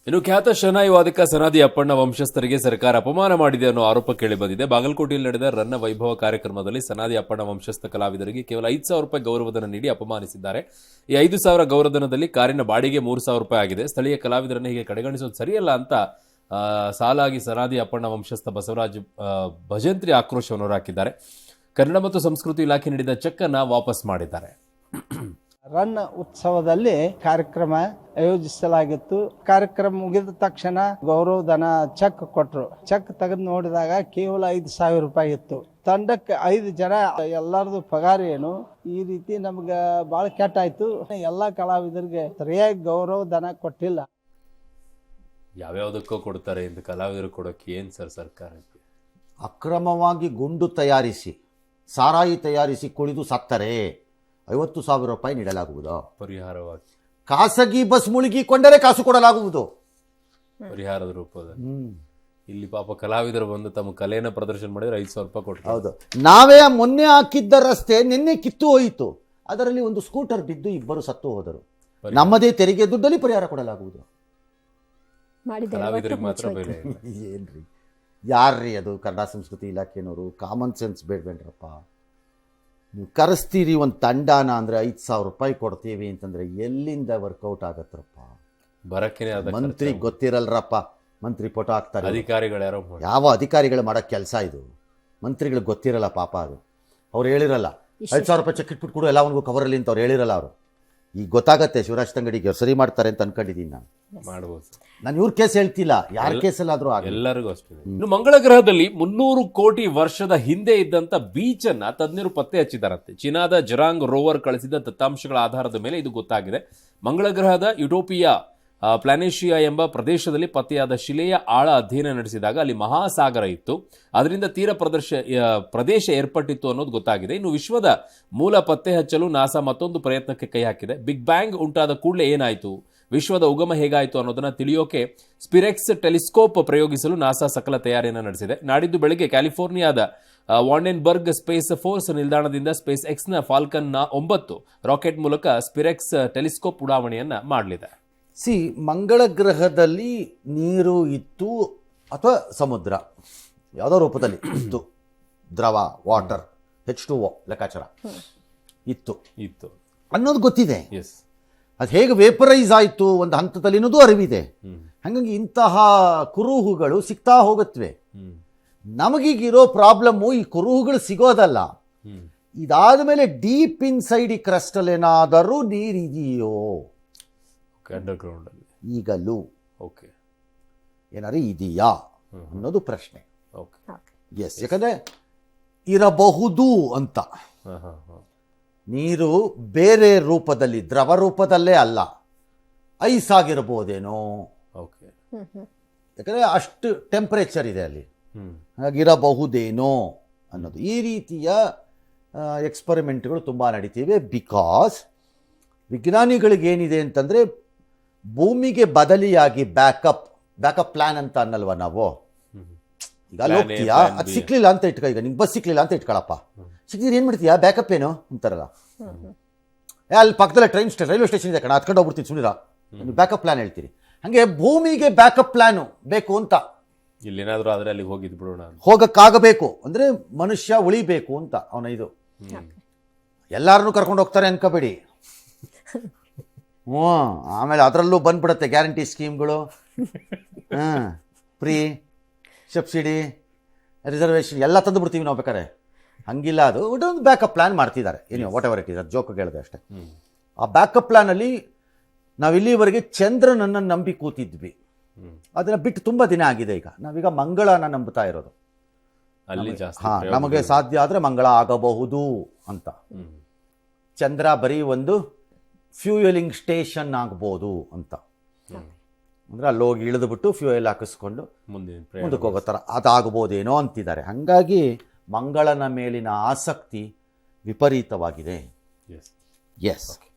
ಇನ್ನು ಖ್ಯಾತ ಶನಾಯಿ ವಾದಕ ಸನಾದಿ ಅಪ್ಪಣ್ಣ ವಂಶಸ್ಥರಿಗೆ ಸರ್ಕಾರ ಅಪಮಾನ ಮಾಡಿದೆ ಅನ್ನೋ ಆರೋಪ ಕೇಳಿಬಂದಿದೆ. ಬಾಗಲಕೋಟೆಯಲ್ಲಿ ನಡೆದ ರನ್ನ ವೈಭವ ಕಾರ್ಯಕ್ರಮದಲ್ಲಿ ಸನಾದಿ ಅಪ್ಪಣ್ಣ ವಂಶಸ್ಥ ಕಲಾವಿದರಿಗೆ ಕೇವಲ 5,000 ರೂಪಾಯಿ ಗೌರವಧನ ನೀಡಿ ಅಪಮಾನಿಸಿದ್ದಾರೆ. ಈ 5,000 ಗೌರವಧನದಲ್ಲಿ ಕಾರಿನ ಬಾಡಿಗೆ 3,000 ರೂಪಾಯಿ ಆಗಿದೆ. ಸ್ಥಳೀಯ ಕಲಾವಿದರನ್ನು ಹೀಗೆ ಕಡೆಗಣಿಸೋದು ಸರಿಯಲ್ಲ ಅಂತ ಸಾಲಾಗಿ ಸನಾದಿ ಅಪ್ಪಣ್ಣ ವಂಶಸ್ಥ ಬಸವರಾಜ್ ಭಜಂತ್ರಿ ಆಕ್ರೋಶವನ್ನು ಹೊರಹಾಕಿದ್ದಾರೆ. ಕನ್ನಡ ಮತ್ತು ಸಂಸ್ಕೃತಿ ಇಲಾಖೆ ನೀಡಿದ ಚೆಕ್ ಅನ್ನ ವಾಪಸ್ ಮಾಡಿದ್ದಾರೆ. ರನ್ ಉತ್ಸವದಲ್ಲಿ ಕಾರ್ಯಕ್ರಮ ಆಯೋಜಿಸಲಾಗಿತ್ತು. ಕಾರ್ಯಕ್ರಮ ಮುಗಿದ ತಕ್ಷಣ ಗೌರವಧನ ಚೆಕ್ ಕೊಟ್ಟರು. ಚೆಕ್ ತೆಗೆದು ನೋಡಿದಾಗ ಕೇವಲ 5,000 ರೂಪಾಯಿ ಇತ್ತು. ತಂಡಕ್ಕೆ 5 ಜನ, ಎಲ್ಲರದು ಪಗಾರ ಏನು, ಈ ರೀತಿ ನಮ್ಗೆ ಭಾಳ ಕೆಟ್ಟಾಯ್ತು. ಎಲ್ಲ ಕಲಾವಿದರಿಗೆ ಸರಿಯಾಗಿ ಗೌರವಧನ ಕೊಟ್ಟಿಲ್ಲ. ಯಾವ್ಯಾವುದಕ್ಕೋ ಕೊಡ್ತಾರೆ ಇಂದು ಕಲಾವಿದರು ಕೊಡೋಕೆ ಏನ್ ಸರ್ ಸರ್ಕಾರಕ್ಕೆ? ಅಕ್ರಮವಾಗಿ ಗುಂಡು ತಯಾರಿಸಿ ಸಾರಾಯಿ ತಯಾರಿಸಿ ಕುಡಿದು ಸತ್ತರೆ 50,000 ರೂಪಾಯಿ ನೀಡಲಾಗುವುದು. ಪರಿಹಾರವಾಗಿ ಖಾಸಗಿ ಬಸ್ ಮುಳುಗಿಕೊಂಡರೆ ಕಾಸು ಕೊಡಲಾಗುವುದು ಪರಿಹಾರದ ರೂಪದಲ್ಲಿ. ಇಲ್ಲಿ ಪಾಪ ಕಲಾವಿದರು ಬಂದು ತಮ್ಮ ಕಲೆಯನ್ನು ಪ್ರದರ್ಶನ ಮಾಡಿದ್ರೆ 5,000 ರೂಪಾಯಿ ಕೊಟ್ಟರು. ಹೌದು, ನಾವೇ ಮೊನ್ನೆ ಹಾಕಿದ್ದ ರಸ್ತೆ ನಿನ್ನೆ ಕಿತ್ತು ಹೋಯಿತು. ಅದರಲ್ಲಿ ಒಂದು ಸ್ಕೂಟರ್ ಬಿದ್ದು 2 ಸತ್ತು ಹೋದರು. ನಮ್ಮದೇ ತೆರಿಗೆ ದುಡ್ಡಲ್ಲಿ ಪರಿಹಾರ ಕೊಡಲಾಗುವುದು. ಕಲಾವಿದರಿಗೆ ಮಾತ್ರ ಬೆಲೆ ಇಲ್ಲ. ಏನ್ರಿ ಯಾರ್ರೀ ಅದು? ಕನ್ನಡ ಸಂಸ್ಕೃತಿ ಇಲಾಖೆನವರು ಕಾಮನ್ ಸೆನ್ಸ್ ಬೇಡ್ಬೇಡ್ರಪ್ಪ. ನೀವು ಕರೆಸ್ತೀರಿ ಒಂದು ತಂಡನ ಅಂದರೆ 5,000 ರೂಪಾಯಿ ಕೊಡ್ತೀವಿ ಅಂತಂದರೆ ಎಲ್ಲಿಂದ ವರ್ಕೌಟ್ ಆಗತ್ತರಪ್ಪ? ಬರಕ್ಕೇನೆ ಮಂತ್ರಿ ಗೊತ್ತಿರಲ್ರಪ್ಪ. ಮಂತ್ರಿ ಫೋಟೋ ಹಾಕ್ತಾರೆ. ಅಧಿಕಾರಿಗಳು ಯಾರೋ ಯಾವ ಅಧಿಕಾರಿಗಳು ಮಾಡೋ ಕೆಲಸ ಇದು? ಮಂತ್ರಿಗಳಿಗೆ ಗೊತ್ತಿರಲ್ಲ ಪಾಪ. ಅದು ಅವ್ರು ಹೇಳಿರಲ್ಲ 5,000 ರೂಪಾಯಿ ಚೆಕ್ ಇಟ್ಬಿಟ್ಟು ಕೊಡು ಎಲ್ಲವನಿಗೂ ಕವರಲ್ಲಿ ಅಂತ ಅವ್ರು ಹೇಳಿರಲ್ಲ. ಅವರು ಈಗ ಗೊತ್ತಾಗತ್ತೆ ಶಿವರಾಜ್ ತಂಗಡಿಗೆ ಅವ್ರು ಸರಿ ಮಾಡ್ತಾರೆ ಅಂತ ಅನ್ಕೊಂಡಿದ್ದೀನಿ ನಾನು. ಮಾಡಬಹುದು. ನಾನು ಇವ್ರ ಕೇಸ್ ಹೇಳ್ತಿಲ್ಲ, ಯಾರ ಕೇಸಲ್ಲಾದ್ರೂ ಎಲ್ಲರಿಗೂ ಅಷ್ಟೇ. ಇನ್ನು ಮಂಗಳ ಗ್ರಹದಲ್ಲಿ 300 ಕೋಟಿ ವರ್ಷದ ಹಿಂದೆ ಇದ್ದಂತ ಬೀಚ್ ಅನ್ನ ತಜ್ಞರು ಪತ್ತೆ ಹಚ್ಚಿದಾರಂತೆ. ಚೀನಾದ ಜರಾಂಗ್ ರೋವರ್ ಕಳಿಸಿದ ದತ್ತಾಂಶಗಳ ಆಧಾರದ ಮೇಲೆ ಇದು ಗೊತ್ತಾಗಿದೆ. ಮಂಗಳ ಗ್ರಹದ ಯುಟೋಪಿಯಾ ಪ್ಲಾನೇಶಿಯಾ ಎಂಬ ಪ್ರದೇಶದಲ್ಲಿ ಪತ್ತೆಯಾದ ಶಿಲೆಯ ಆಳ ಅಧ್ಯಯನ ನಡೆಸಿದಾಗ ಅಲ್ಲಿ ಮಹಾಸಾಗರ ಇತ್ತು. ಅದರಿಂದ ತೀರ ಪ್ರದೇಶ ಏರ್ಪಟ್ಟಿತ್ತು ಅನ್ನೋದು ಗೊತ್ತಾಗಿದೆ. ಇನ್ನು ವಿಶ್ವದ ಮೂಲ ಪತ್ತೆ ಹಚ್ಚಲು ನಾಸಾ ಮತ್ತೊಂದು ಪ್ರಯತ್ನಕ್ಕೆ ಕೈ ಹಾಕಿದೆ. ಬಿಗ್ ಬ್ಯಾಂಗ್ ಉಂಟಾದ ಕೂಡಲೇ ಏನಾಯಿತು, ವಿಶ್ವದ ಉಗಮ ಹೇಗಾಯಿತು ಅನ್ನೋದನ್ನ ತಿಳಿಯೋಕೆ ಸ್ಪಿರೆಕ್ಸ್ ಟೆಲಿಸ್ಕೋಪ್ ಪ್ರಯೋಗಿಸಲು ನಾಸಾ ಸಕಲ ತಯಾರಿಯನ್ನು ನಡೆಸಿದೆ. ನಾಡಿದ್ದು ಬೆಳಗ್ಗೆ ಕ್ಯಾಲಿಫೋರ್ನಿಯಾದ ವಾಂಡೆನ್ಬರ್ಗ್ ಸ್ಪೇಸ್ ಫೋರ್ಸ್ ನಿಲ್ದಾಣದಿಂದ ಸ್ಪೇಸ್ ಎಕ್ಸ್ನ ಫಾಲ್ಕನ್ 9 ರಾಕೆಟ್ ಮೂಲಕ ಸ್ಪಿರೆಕ್ಸ್ ಟೆಲಿಸ್ಕೋಪ್ ಉಡಾವಣೆಯನ್ನ ಮಾಡಲಿದೆ. ಮಂಗಳ ಗ್ರಹದಲ್ಲಿ ನೀರು ಇತ್ತು ಅಥವಾ ಸಮುದ್ರ ಯಾವುದೋ ರೂಪದಲ್ಲಿ ಇತ್ತು, ದ್ರವ ವಾಟರ್ H2O ಲೆಕ್ಕಾಚಾರ ಇತ್ತು ಅನ್ನೋದು ಗೊತ್ತಿದೆ. ಅದು ಹೇಗೆ ವೇಪರೈಸ್ ಆಯಿತು ಒಂದು ಹಂತದಲ್ಲಿ ಅನ್ನೋದು ಅರಿವಿದೆ. ಹಾಗಾಗಿ ಇಂತಹ ಕುರುಹುಗಳು ಸಿಗ್ತಾ ಹೋಗುತ್ತವೆ. ನಮಗೀಗಿರೋ ಪ್ರಾಬ್ಲಮ್ಮು ಈ ಕುರುಹುಗಳು ಸಿಗೋದಲ್ಲ. ಇದಾದ ಮೇಲೆ ಡೀಪ್ ಇನ್ಸೈಡ್ ಈ ಕ್ರಸ್ಟಲ್ ಏನಾದರೂ ನೀರಿದೆಯೋ ಅಂಡರ್ಗ್ರೌಂಡ್ ಅಲ್ಲಿ ಈಗಲೂ ಓಕೆ ಏನಾದ್ರು ಇದೆಯಾ ಅನ್ನೋದು ಪ್ರಶ್ನೆ. ಎಸ್, ಯಾಕಂದ್ರೆ ಇರಬಹುದು ಅಂತ. ನೀರು ಬೇರೆ ರೂಪದಲ್ಲಿ, ದ್ರವ ರೂಪದಲ್ಲೇ ಅಲ್ಲ, ಐಸ್ ಆಗಿರ್ಬೋದೇನೋ. ಯಾಕಂದ್ರೆ ಅಷ್ಟು ಟೆಂಪರೇಚರ್ ಇದೆ ಅಲ್ಲಿ, ಹಾಗಿರಬಹುದೇನೋ ಅನ್ನೋದು. ಈ ರೀತಿಯ ಎಕ್ಸ್ಪರಿಮೆಂಟ್ಗಳು ತುಂಬ ನಡೀತಿವೆ. ಬಿಕಾಸ್ ವಿಜ್ಞಾನಿಗಳಿಗೇನಿದೆ ಅಂತಂದರೆ ಭೂಮಿಗೆ ಬದಲಿಯಾಗಿ ಬ್ಯಾಕಪ್ ಪ್ಲಾನ್ ಅಂತ ಅನ್ನಲ್ವ ನಾವು. ಈಗ ಅಲ್ಲಿ ಹೋಗ್ತೀಯಾ, ಅದು ಸಿಕ್ಲಿಲ್ಲ ಅಂತ ಇಟ್ಕೊ. ಈಗ ನಿಂಗೆ ಬಸ್ ಸಿಕ್ಲಿಲ್ಲ ಅಂತ ಇಟ್ಕೊಳಪ್ಪ, ಸಿಕ್ಕಿದ್ರೆ ಏನು ಮಾಡ್ತೀಯಾ? ಬ್ಯಾಕಪ್ ಏನು ಅಂತಾರಲ್ಲ. ಅಲ್ಲಿ ಪಕ್ಕದಲ್ಲೇ ರೈಲ್ವೆ ಸ್ಟೇಷನ್ ಇದೆ ಕಣ, ಹತ್ಕೊಂಡು ಹೋಗ್ಬಿಡ್ತೀನಿ ಸುಮ್ಮನಿರ, ಬ್ಯಾಕಪ್ ಪ್ಲಾನ್ ಹೇಳ್ತೀರಿ. ಹಾಗೆ ಭೂಮಿಗೆ ಬ್ಯಾಕಪ್ ಪ್ಲಾನು ಬೇಕು ಅಂತ. ಇಲ್ಲೇನಾದ್ರೂ ಆದರೆ ಅಲ್ಲಿ ಹೋಗಿದ್ ಬಿಡೋಣ, ಹೋಗಕ್ಕಾಗಬೇಕು ಅಂದರೆ ಮನುಷ್ಯ ಉಳಿಬೇಕು ಅಂತ ಅವನ ಇದು. ಎಲ್ಲಾರನ್ನೂ ಕರ್ಕೊಂಡು ಹೋಗ್ತಾರೆ ಅನ್ಕೋಬೇಡಿ. ಆಮೇಲೆ ಅದರಲ್ಲೂ ಬಂದ್ಬಿಡುತ್ತೆ ಗ್ಯಾರಂಟಿ ಸ್ಕೀಮ್ಗಳು, ಫ್ರೀ, ಸಬ್ಸಿಡಿ, ರಿಸರ್ವೇಷನ್ ಎಲ್ಲ ತಂದು ಬಿಡ್ತೀವಿ ನಾವು ಬೇಕಾದ್ರೆ. ಹಂಗಿಲ್ಲ, ಅದು ಒಂದು ಬ್ಯಾಕಪ್ ಪ್ಲಾನ್ ಮಾಡ್ತಿದ್ದಾರೆ. ಏನು ವಾಟ್ ಎವರ್ ಇಟ್ ಇಸ್, ಅದು ಜೋಕ್ ಹೇಳಿದೆ ಅಷ್ಟೇ. ಆ ಬ್ಯಾಕಪ್ ಪ್ಲಾನಲ್ಲಿ ನಾವು ಇಲ್ಲಿವರೆಗೆ ಚಂದ್ರನನ್ನು ನಂಬಿ ಕೂತಿದ್ವಿ. ಅದನ್ನು ಬಿಟ್ಟು ತುಂಬ ದಿನ ಆಗಿದೆ. ಈಗ ನಾವೀಗ ಮಂಗಳನ ನಂಬುತ್ತಾ ಇರೋದು. ನಮಗೆ ಸಾಧ್ಯ ಆದರೆ ಮಂಗಳ ಆಗಬಹುದು ಅಂತ. ಚಂದ್ರ ಬರೀ ಒಂದು ಫ್ಯೂಯಲಿಂಗ್ ಸ್ಟೇಷನ್ ಆಗ್ಬೋದು ಅಂತ. ಅಂದರೆ ಅಲ್ಲಿ ಹೋಗಿ ಇಳಿದುಬಿಟ್ಟು ಫ್ಯೂಯಲ್ ಹಾಕಿಸ್ಕೊಂಡು ಮುಂದಕ್ಕೆ ಹೋಗೋ ಥರ ಅದಾಗ್ಬೋದೇನೋ ಅಂತಿದ್ದಾರೆ. ಹಾಗಾಗಿ ಮಂಗಳನ ಮೇಲಿನ ಆಸಕ್ತಿ ವಿಪರೀತವಾಗಿದೆ. ಎಸ್.